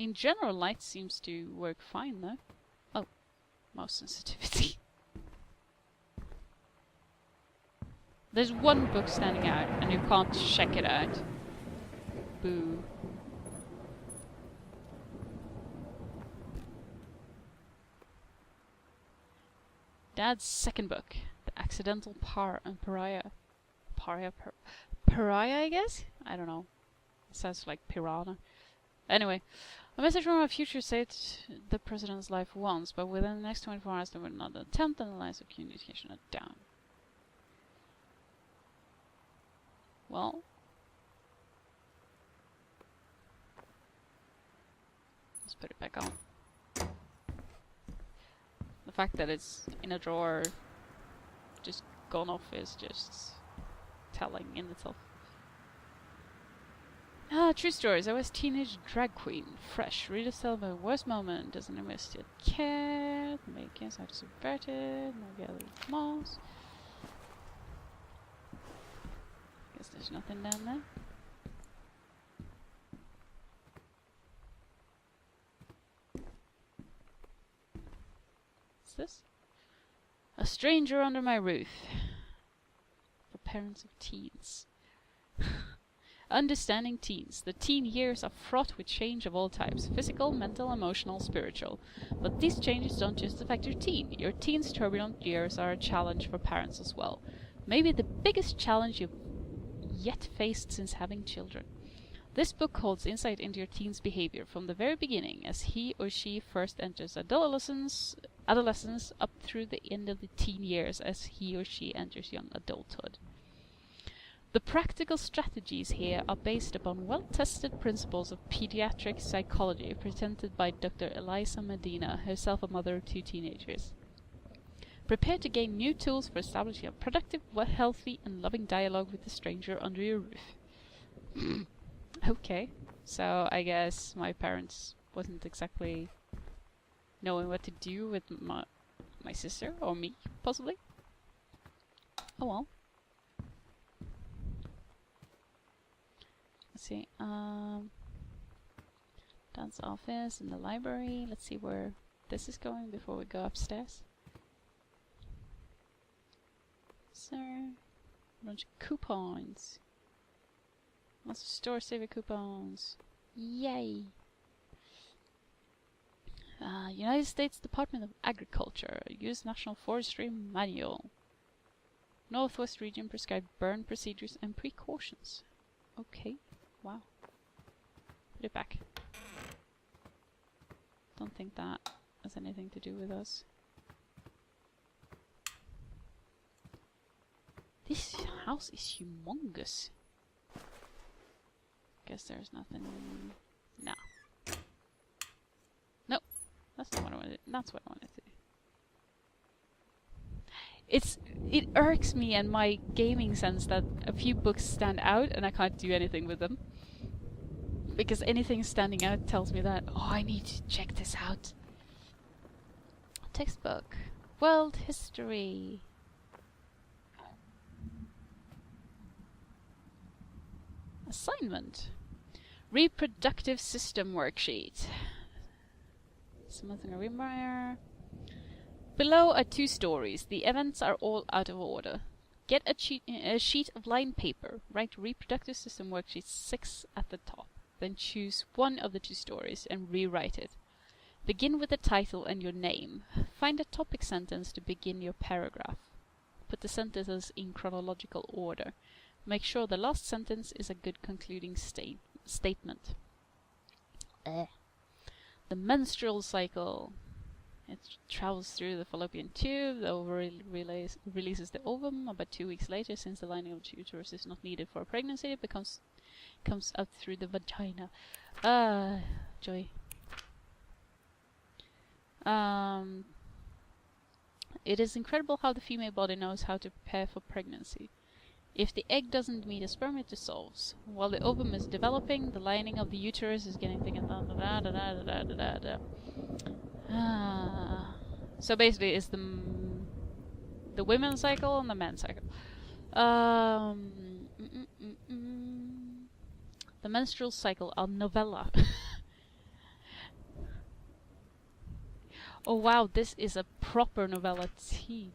In general, light seems to work fine though. Oh, mouse sensitivity. There's one book standing out and you can't check it out. Boo. Dad's second book, The Accidental Pariah. Pariah, I guess? I don't know. It sounds like piranha. Anyway, a message from our future saved the president's life once, but within the next 24 hours there were another attempt and the lines of communication are down. Well, let's put it back on. The fact that it's in a drawer, just gone off, is just telling in itself. Ah, true stories. I was teenage drag queen. Fresh. Readers tell my worst moment. Doesn't invest yet care. Make us out subverted. No gather moss. Guess there's nothing down there. What's this? A stranger under my roof. For parents of teens. Understanding teens. The teen years are fraught with change of all types. Physical, mental, emotional, spiritual. But these changes don't just affect your teen. Your teen's turbulent years are a challenge for parents as well. Maybe the biggest challenge you've yet faced since having children. This book holds insight into your teen's behavior from the very beginning, as he or she first enters adolescence up through the end of the teen years as he or she enters young adulthood. The practical strategies here are based upon well-tested principles of pediatric psychology presented by Dr. Eliza Medina, herself a mother of 2 teenagers. Prepare to gain new tools for establishing a productive, healthy, and loving dialogue with the stranger under your roof. Okay, so I guess my parents wasn't exactly knowing what to do with my sister, or me, possibly. Oh well. Let's see, Dad's office and the library. Let's see where this is going before we go upstairs. Sir, a bunch of coupons. Lots of store saver coupons. Yay! United States Department of Agriculture, U.S. National Forestry Manual. Northwest region prescribed burn procedures and precautions. Okay. Wow. Put it back. Don't think that has anything to do with us. This house is humongous. Guess there's nothing. No. Nope. That's not what I wanted. That's what I wanted to do. It irks me and my gaming sense that a few books stand out and I can't do anything with them. Because anything standing out tells me that, oh, I need to check this out. Textbook. World History. Assignment. Reproductive System Worksheet. Something I remember. Below are 2 stories. The events are all out of order. Get a sheet of lined paper. Write Reproductive System Worksheet 6 at the top. Then choose one of the 2 stories and rewrite it. Begin with the title and your name. Find a topic sentence to begin your paragraph. Put the sentences in chronological order. Make sure the last sentence is a good concluding statement. The menstrual cycle. It travels through the fallopian tube. The ovary releases the ovum. About 2 weeks later, since the lining of the uterus is not needed for a pregnancy, it comes out through the vagina. Joy. It is incredible how the female body knows how to prepare for pregnancy. If the egg doesn't meet a sperm, it dissolves. While the ovum is developing, the lining of the uterus is getting thick and so basically, it's the women's cycle and the men's cycle. The menstrual cycle, a novella. Oh wow, this is a proper novella tea.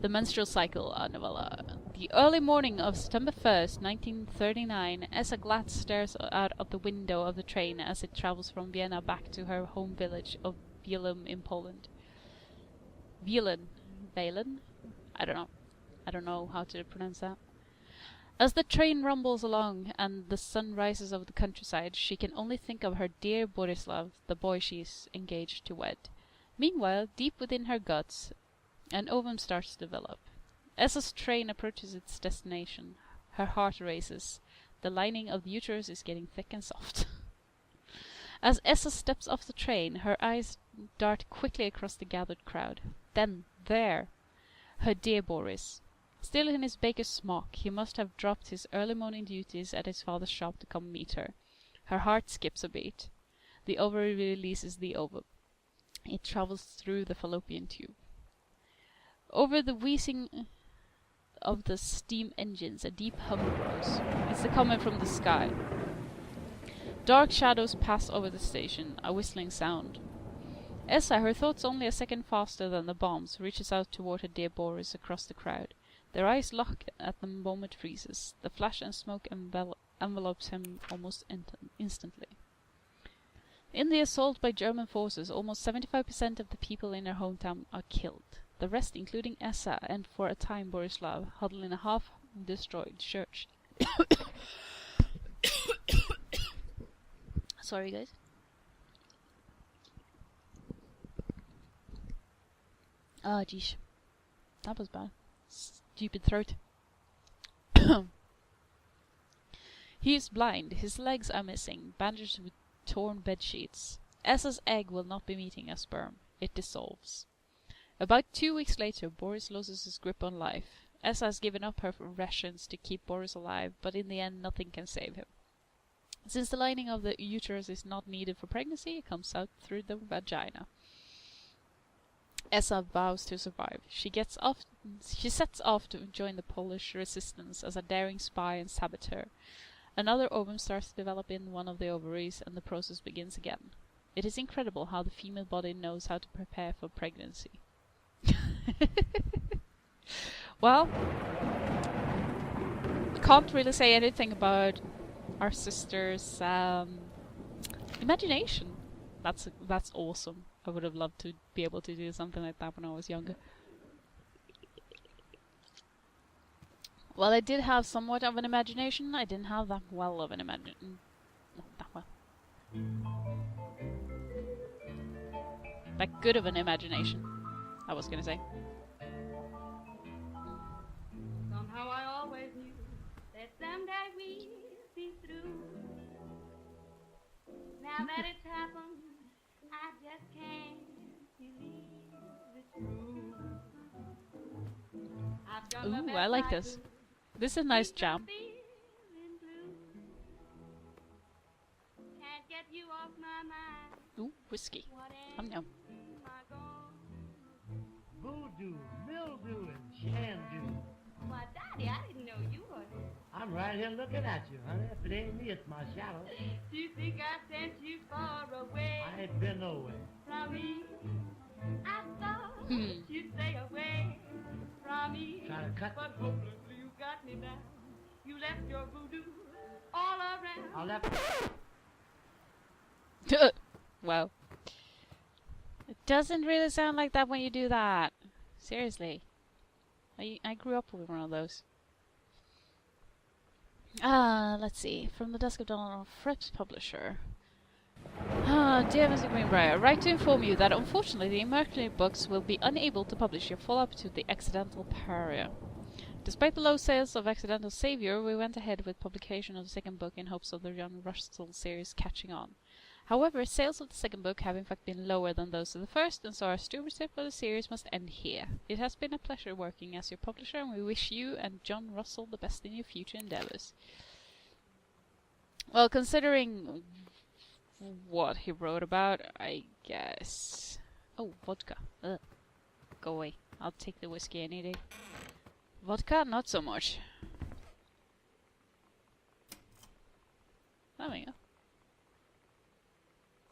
The Menstrual Cycle novella. The early morning of September 1st, 1939, Essa Glatt stares out of the window of the train as it travels from Vienna back to her home village of Wielum in Poland. Wielen? I don't know. I don't know how to pronounce that. As the train rumbles along and the sun rises over the countryside, she can only think of her dear Borislav, the boy she is engaged to wed. Meanwhile, deep within her guts, an ovum starts to develop. As train approaches its destination, her heart races. The lining of the uterus is getting thick and soft. As Essa steps off the train, her eyes dart quickly across the gathered crowd. Then, there, her dear Boris. Still in his baker's smock, he must have dropped his early morning duties at his father's shop to come meet her. Her heart skips a beat. The ovary releases the ovum. It travels through the fallopian tube. Over the wheezing of the steam engines, a deep hum grows. It's the comment from the sky. Dark shadows pass over the station, a whistling sound. Essa, her thoughts only a second faster than the bombs, reaches out toward her dear Boris across the crowd. Their eyes lock at the moment freezes. The flash and smoke envelopes him almost instantly. In the assault by German forces, almost 75% of the people in her hometown are killed. The rest, including Essa and for a time Borislav, huddle in a half-destroyed church. Sorry, guys. Ah, jeez. That was bad. Stupid throat. He is blind. His legs are missing, bandaged with torn bedsheets. Essa's egg will not be meeting a sperm. It dissolves. About 2 weeks later, Boris loses his grip on life. Essa has given up her rations to keep Boris alive, but in the end nothing can save him. Since the lining of the uterus is not needed for pregnancy, it comes out through the vagina. Essa vows to survive. She sets off to join the Polish resistance as a daring spy and saboteur. Another ovum starts to develop in one of the ovaries, and the process begins again. It is incredible how the female body knows how to prepare for pregnancy. Well, can't really say anything about our sister's imagination. That's awesome. I would have loved to be able to do something like that when I was younger. Well, I did have somewhat of an imagination. I didn't have that well of an imagination. Not that well. That good of an imagination, I was gonna say. Somehow I always knew that someday we'd be through. Now that it's happened, I just can't believe it's true. I've done the Ooh, best I like I this. could. This is a nice Keep from jam. feeling blue. Can't get you off my mind. Ooh, whiskey. What Nom nom. am I gonna Voodoo, mildew, and shandu. Why, Daddy, I didn't know you were. I'm right here looking at you, honey. If it ain't me, it's my shadow. Do you think I sent you far away I ain't been nowhere. from me? I thought Hmm. you'd stay away from me. Try to cut. But hopelessly you got me down. You left your voodoo all around. I left. Wow. It doesn't really sound like that when you do that. Seriously. I grew up with one of those. Let's see. From the desk of Donald Fripp's publisher. Dear Mr. Greenbrier, write to inform you that unfortunately the Mercury books will be unable to publish your follow-up to The Accidental Pariah. Despite the low sales of Accidental Savior, we went ahead with publication of the second book in hopes of the John Russell series catching on. However, sales of the second book have in fact been lower than those of the first, and so our stewardship of the series must end here. It has been a pleasure working as your publisher, and we wish you and John Russell the best in your future endeavors. Well, considering what he wrote about, I guess... Oh, vodka. Ugh. Go away. I'll take the whiskey any day. Vodka, not so much. There we go.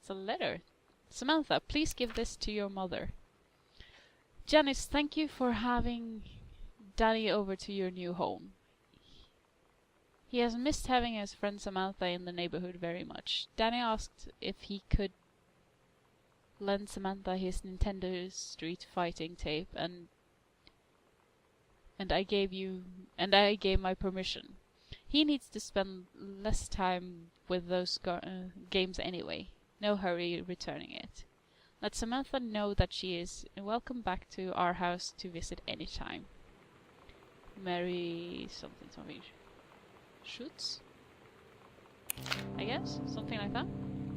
It's a letter. Samantha, please give this to your mother. Janice, thank you for having Danny over to your new home. He has missed having his friend Samantha in the neighborhood very much. Danny asked if he could lend Samantha his Nintendo Street Fighting tape, and I gave my permission. He needs to spend less time with those games anyway. No hurry returning it. Let Samantha know that she is welcome back to our house to visit anytime. Mary something. Shoots? I guess? Something like that?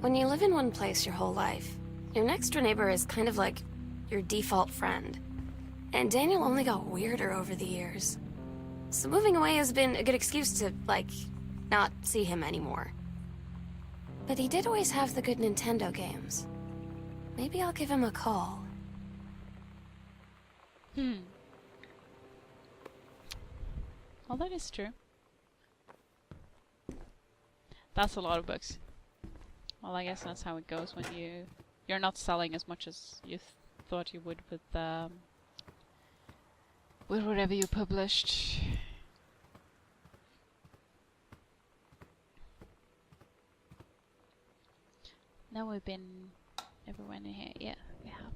When you live in one place your whole life, your next door neighbor is kind of like your default friend. And Daniel only got weirder over the years. So moving away has been a good excuse to, like, not see him anymore. But he did always have the good Nintendo games. Maybe I'll give him a call. Well, that is true. That's a lot of books. Well, I guess that's how it goes when you're not selling as much as you thought you would with whatever you published. Now we've been everywhere in here. Yeah, we have.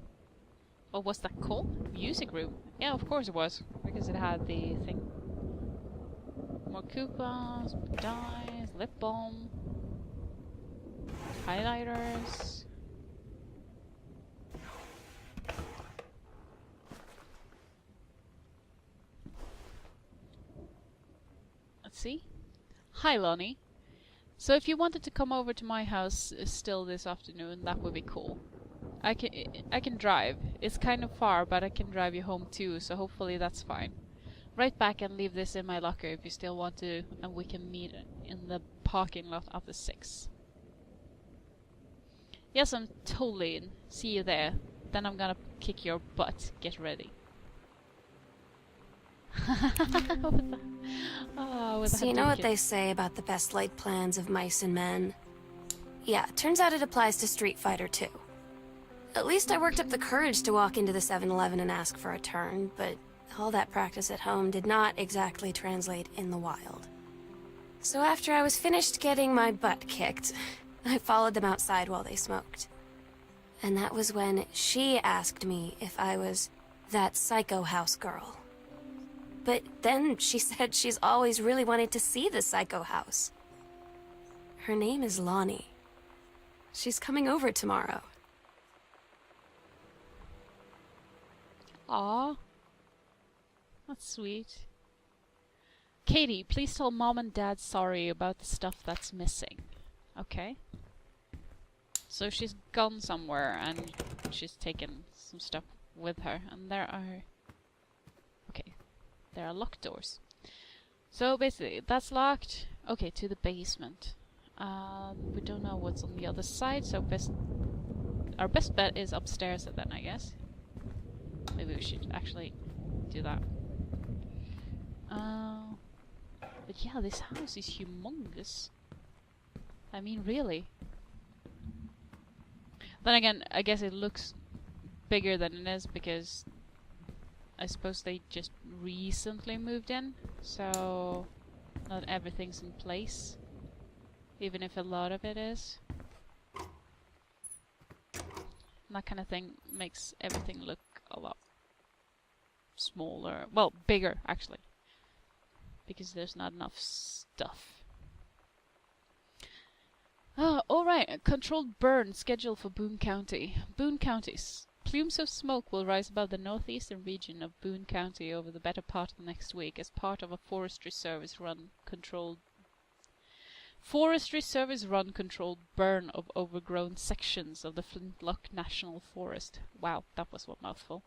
What was that called? Music room. Yeah, of course it was, because it had the thing. More coupons, dyes, lip balm, highlighters. Let's see. Hi, Lonnie. So if you wanted to come over to my house still this afternoon, that would be cool. I can drive. It's kind of far, but I can drive you home too, so hopefully that's fine. Right back and leave this in my locker if you still want to, and we can meet in the parking lot after 6. Yes, I'm totally in. See you there. Then I'm gonna kick your butt. Get ready. So you know what they say about the best laid plans of mice and men? Yeah, turns out it applies to Street Fighter too. At least I worked up the courage to walk into the 7-Eleven and ask for a turn, but all that practice at home did not exactly translate in the wild. So after I was finished getting my butt kicked, I followed them outside while they smoked. And that was when she asked me if I was that psycho house girl. But then she said she's always really wanted to see the psycho house. Her name is Lonnie. She's coming over tomorrow. Aww. That's sweet. Katie, please tell Mom and Dad sorry about the stuff that's missing. Okay. So she's gone somewhere and she's taken some stuff with her, and there are locked doors. So basically, that's locked. Okay, to the basement. We don't know what's on the other side, so our best bet is upstairs then, I guess. Maybe we should actually do that. But yeah, this house is humongous. I mean, really. Then again, I guess it looks bigger than it is because I suppose they just recently moved in, so not everything's in place, even if a lot of it is. And that kind of thing makes everything look a lot smaller, well, bigger actually, because there's not enough stuff. Alright, controlled burn schedule for Boone County. Boone County's plumes of smoke will rise above the northeastern region of Boone County over the better part of next week as part of a Forestry Service run controlled burn of overgrown sections of the Flintlock National Forest. Wow, that was one mouthful.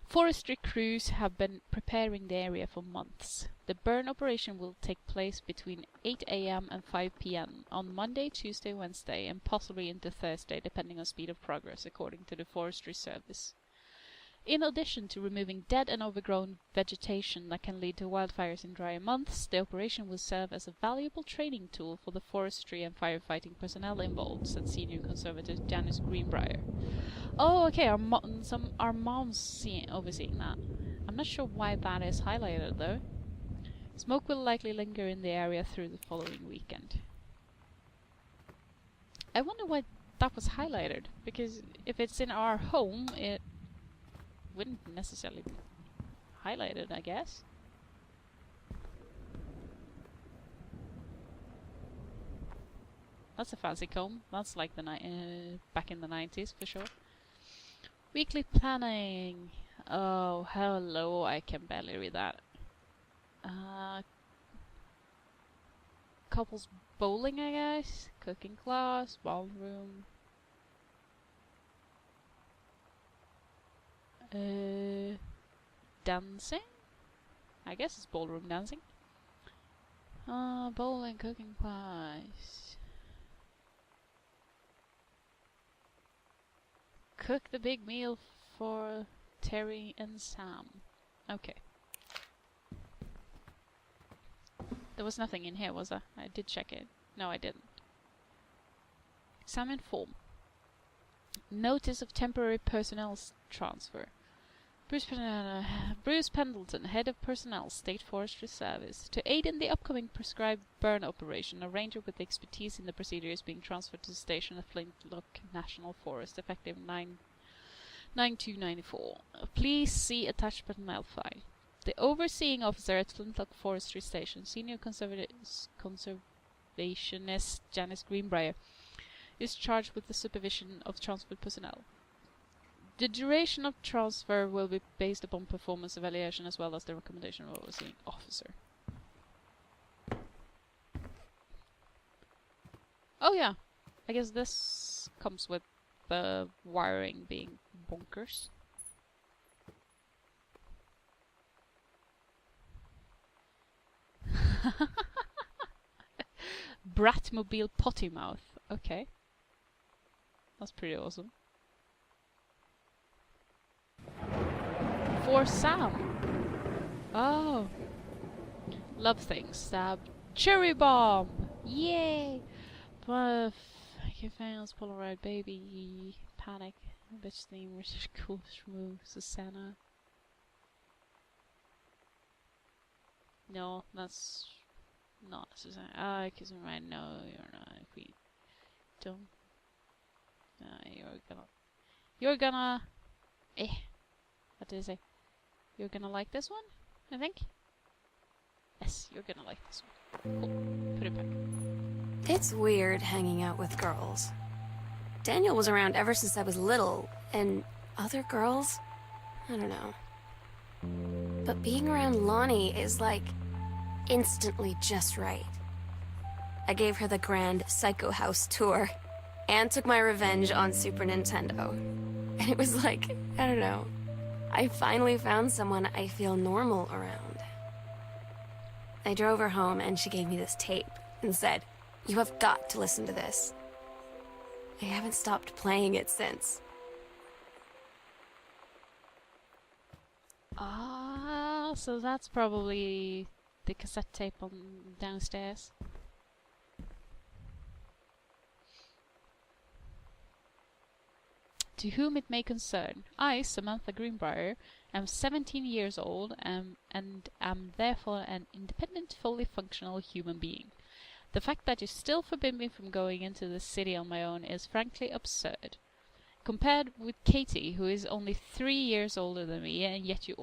Forestry crews have been preparing the area for months. The burn operation will take place between 8 a.m. and 5 p.m. on Monday, Tuesday, Wednesday, and possibly into Thursday, depending on speed of progress, according to the Forestry Service. In addition to removing dead and overgrown vegetation that can lead to wildfires in drier months, the operation will serve as a valuable training tool for the forestry and firefighting personnel involved, said senior conservator Janice Greenbrier. Oh, okay, our mom's overseeing that. I'm not sure why that is highlighted, though. Smoke will likely linger in the area through the following weekend. I wonder why that was highlighted, because if it's in our home, it wouldn't necessarily be highlighted, I guess. That's a fancy comb. That's like the back in the 90s for sure. Weekly planning. Oh, hello, I can barely read that. Couples bowling, I guess. Cooking class, ballroom. Dancing? I guess it's ballroom dancing. Bowling, cooking class. Cook the big meal for Terry and Sam. Okay. There was nothing in here, was there? I did check it. No, I didn't. Examine form. Notice of temporary personnel transfer. Bruce Pendleton, Head of Personnel, State Forestry Service. To aid in the upcoming prescribed burn operation, a ranger with expertise in the procedure is being transferred to the station at Flintlock National Forest, effective 9/2/94. Please see attached personnel file. The overseeing officer at Flintlock Forestry Station, Senior Conservationist Janice Greenbrier, is charged with the supervision of transferred personnel. The duration of transfer will be based upon performance evaluation as well as the recommendation of overseeing officer. Oh yeah, I guess this comes with the wiring being bonkers. Bratmobile potty mouth. Okay. That's pretty awesome. For Sam. Oh. Love things. Stab. Cherry bomb. Yay. Buff. Fails. Polaroid baby. Panic. Bitch theme. Richard cool. Shmoo. Susanna. No, that's not Susanna. Ah, kiss me right. No, you're not a queen. Don't. You're gonna. What did I say? You're gonna like this one, I think? Yes, you're gonna like this one. Cool. Put it back. It's weird hanging out with girls. Daniel was around ever since I was little, and other girls? I don't know. But being around Lonnie is like instantly just right. I gave her the grand Psycho House tour and took my revenge on Super Nintendo. And it was like, I don't know, I finally found someone I feel normal around. I drove her home and she gave me this tape and said, "You have got to listen to this." I haven't stopped playing it since. Ah, so that's probably the cassette tape on downstairs. To whom it may concern, I, Samantha Greenbrier, am 17 years old and am therefore an independent, fully functional human being. The fact that you still forbid me from going into the city on my own is frankly absurd. Compared with Katie, who is only 3 years older than me, and yet you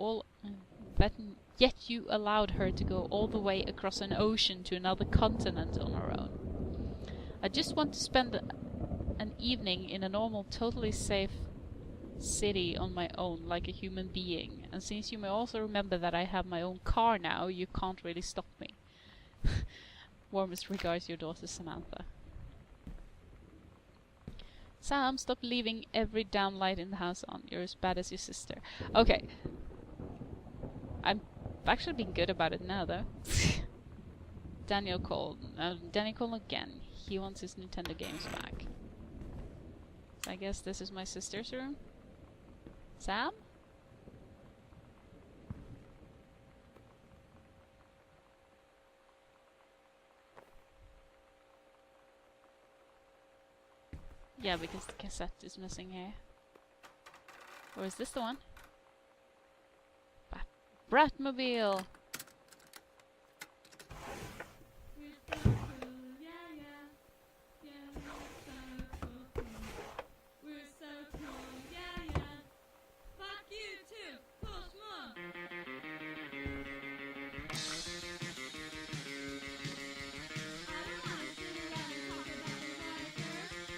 allowed her to go all the way across an ocean to another continent on her own. I just want to spend an evening in a normal, totally safe city on my own, like a human being. And since you may also remember that I have my own car now, you can't really stop me. Warmest regards, your daughter Samantha. Sam, stop leaving every damn light in the house on. You're as bad as your sister. Okay. I'm actually being good about it now, though. Daniel called. Danny called again. He wants his Nintendo games back. So I guess this is my sister's room. Sam? Yeah, because the cassette is missing here. Or is this the one? Bratmobile! We're so cool, yeah, yeah. Yeah, we're so cool, yeah, yeah. Fuck you too, push more. I don't wanna sit around and talk about the weather,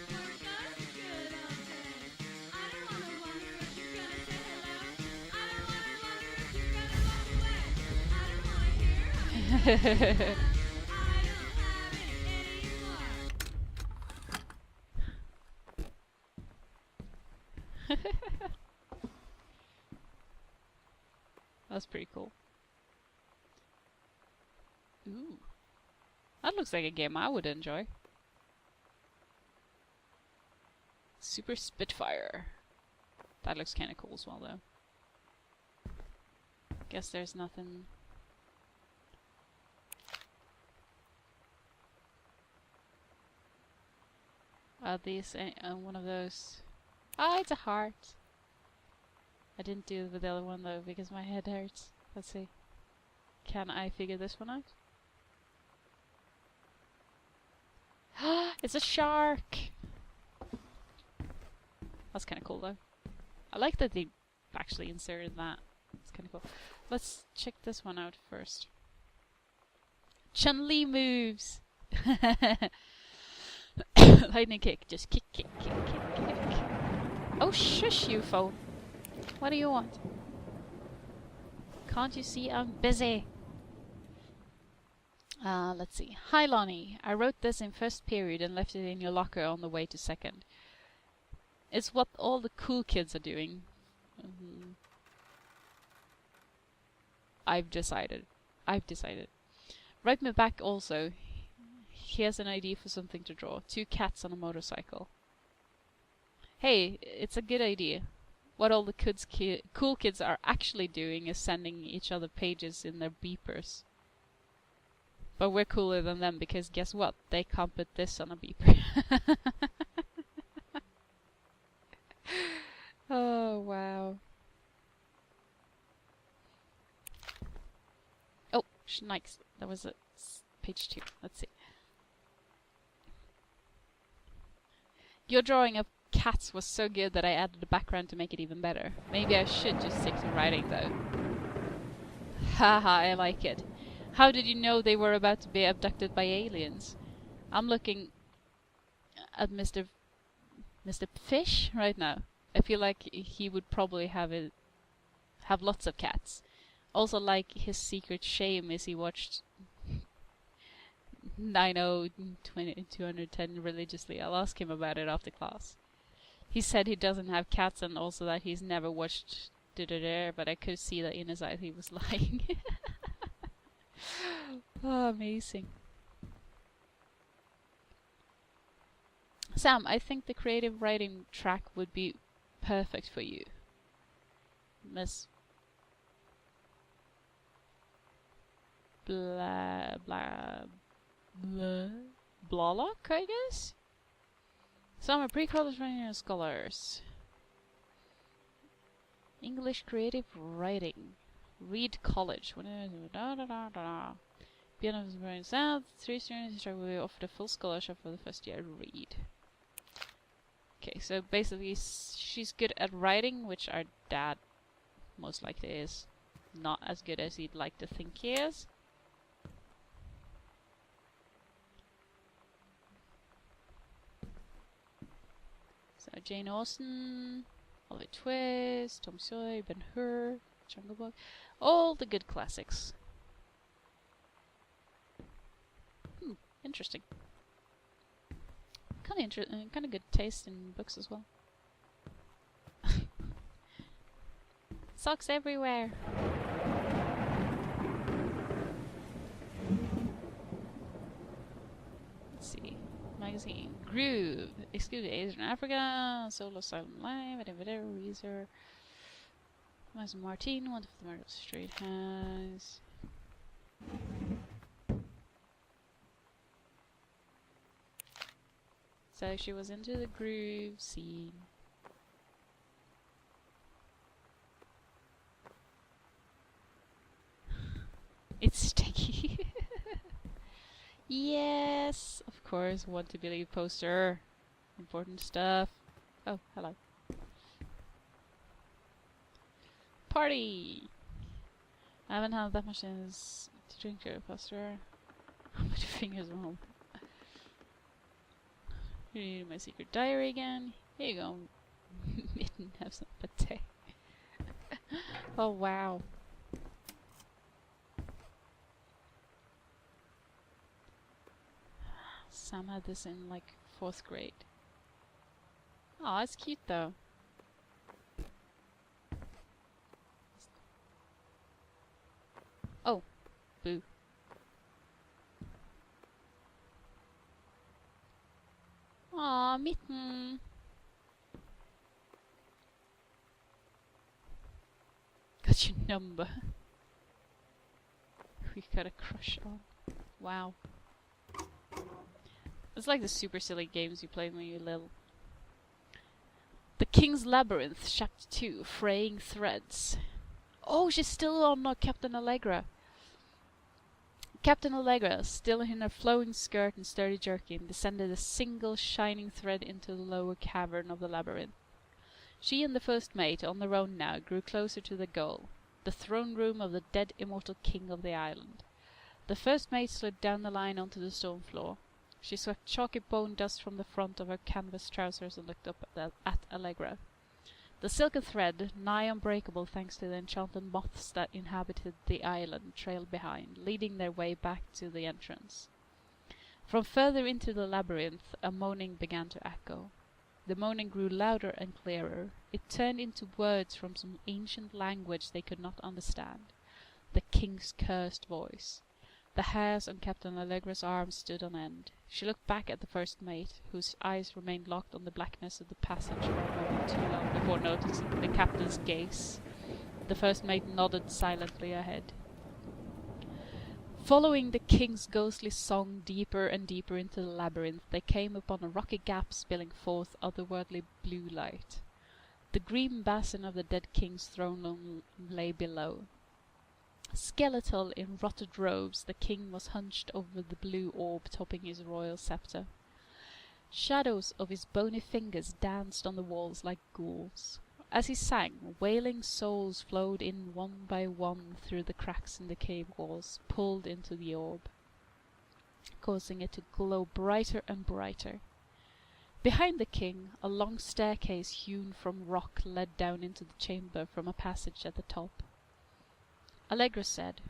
or those good old days. I don't wanna wonder if you're gonna say hello. I don't wanna wonder if you're gonna walk away. I don't wanna hear how you I don't have it anymore. That's pretty cool. Ooh. That looks like a game I would enjoy. Super Spitfire. That looks kinda cool as well though. Guess there's nothing... Are these one of those? Ah, it's a heart. I didn't do with the other one though because my head hurts. Let's see. Can I figure this one out? It's a shark! That's kinda cool though. I like that they actually inserted that. It's kinda cool. Let's check this one out first. Chun-Li moves! Lightning kick. Just kick, kick, kick, kick, kick. Oh, shush, you phone. What do you want? Can't you see I'm busy? Let's see. Hi, Lonnie. I wrote this in first period and left it in your locker on the way to second. It's what all the cool kids are doing. I've decided. Write me back also. Here's an idea for something to draw. 2 cats on a motorcycle. Hey, it's a good idea. What all the cool kids are actually doing is sending each other pages in their beepers. But we're cooler than them because guess what? They can't put this on a beeper. Oh, wow. Oh, Schnikes. That was it. Page 2. Let's see. Your drawing of cats was so good that I added a background to make it even better. Maybe I should just stick to writing though. Haha, I like it. How did you know they were about to be abducted by aliens? I'm looking at Mr. Fish right now. I feel like he would probably have lots of cats. Also, like his secret shame is he watched 90-210 religiously. I'll ask him about it after class. He said he doesn't have cats and also that he's never watched but I could see that in his eyes he was lying. Oh, amazing. Sam, I think the creative writing track would be perfect for you. Miss Blalock, I guess? Summer pre-college writing scholars. English creative writing. Reed College. Piano was very south. 3 students will be offered a full scholarship for the first year. Reed. Okay, so basically she's good at writing, which our dad most likely is not as good as he'd like to think he is. So Jane Austen, Oliver Twist, Tom Sawyer, Ben-Hur, Jungle Book, all the good classics. Interesting. Kind of good taste in books as well. Socks everywhere. Let's see. Magazine. Groove. Exclusive Asian Africa. Solo Silent Live. Weezer. Master Martin. One of the Murder Street has. So she was into the groove scene. It's sticky. Yes, of course, want to believe poster. Important stuff. Oh, hello. Party! I haven't had that much since to drink your poster. Put your fingers on home. Read my secret diary again. Here you go. Mitten, have some pate. Oh wow. Sam had this in like 4th grade. Oh, it's cute though. Oh, boo. Aw, Mitten. Got your number. We got a crush on. Wow. It's like the super silly games you played when you were little. The King's Labyrinth, Chapter 2, Fraying Threads. Oh, she's still on Captain Allegra. Captain Allegra, still in her flowing skirt and sturdy jerkin, descended a single shining thread into the lower cavern of the labyrinth. She and the first mate, on their own now, grew closer to the goal, the throne room of the dead immortal king of the island. The first mate slid down the line onto the stone floor. She swept chalky bone dust from the front of her canvas trousers and looked up at Allegra. The silken thread, nigh unbreakable thanks to the enchanted moths that inhabited the island, trailed behind, leading their way back to the entrance. From further into the labyrinth, a moaning began to echo. The moaning grew louder and clearer. It turned into words from some ancient language they could not understand. The king's cursed voice. The hairs on Captain Allegra's arms stood on end. She looked back at the first mate, whose eyes remained locked on the blackness of the passage for a moment too long before noticing the captain's gaze. The first mate nodded silently ahead. Following the king's ghostly song deeper and deeper into the labyrinth, they came upon a rocky gap spilling forth otherworldly blue light. The green basin of the dead king's throne room lay below. Skeletal in rotted robes, the king was hunched over the blue orb topping his royal scepter. Shadows of his bony fingers danced on the walls like ghouls. As he sang, wailing souls flowed in one by one through the cracks in the cave walls, pulled into the orb, causing it to glow brighter and brighter. Behind the king, a long staircase hewn from rock led down into the chamber from a passage at the top. Allegra said,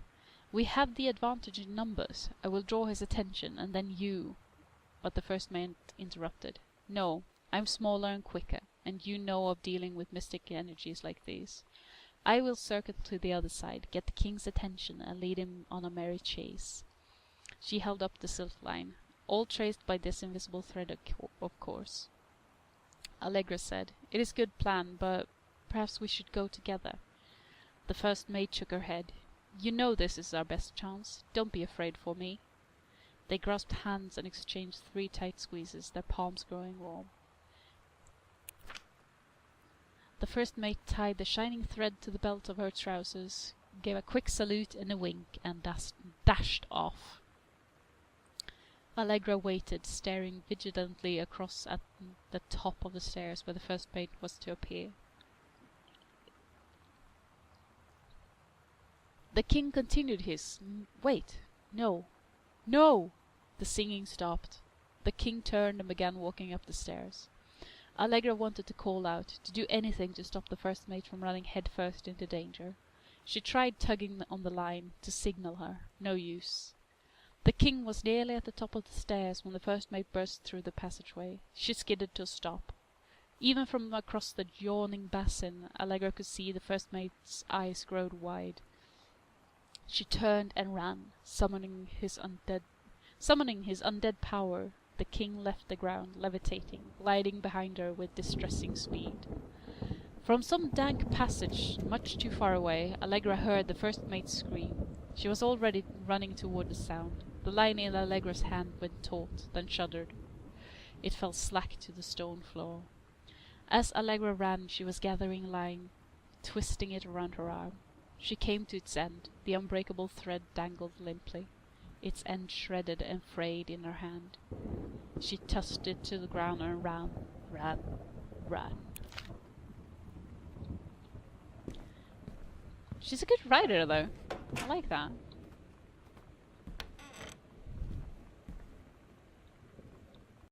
"We have the advantage in numbers. I will draw his attention, and then you—" But the first mate interrupted. "No, I'm smaller and quicker, and you know of dealing with mystic energies like these. I will circle to the other side, get the king's attention, and lead him on a merry chase." She held up the silk line, all traced by this invisible thread, of course. Allegra said, "It is a good plan, but perhaps we should go together." The first mate shook her head. "You know this is our best chance. Don't be afraid for me." They grasped hands and exchanged 3 tight squeezes, their palms growing warm. The first mate tied the shining thread to the belt of her trousers, gave a quick salute and a wink, and dashed off. Allegra waited, staring vigilantly across at the top of the stairs where the first mate was to appear. The king continued his, "Wait, no, no!" The singing stopped. The king turned and began walking up the stairs. Allegra wanted to call out, to do anything to stop the first mate from running headfirst into danger. She tried tugging on the line, to signal her. No use. The king was nearly at the top of the stairs when the first mate burst through the passageway. She skidded to a stop. Even from across the yawning basin, Allegra could see the first mate's eyes grow wide. She turned and ran, summoning his undead power. The king left the ground, levitating, gliding behind her with distressing speed. From some dank passage, much too far away, Allegra heard the first mate scream. She was already running toward the sound. The line in Allegra's hand went taut, then shuddered. It fell slack to the stone floor. As Allegra ran, she was gathering line, twisting it around her arm. She came to its end. The unbreakable thread dangled limply, its end shredded and frayed in her hand. She tossed it to the ground and ran. She's a good writer, though. I like that.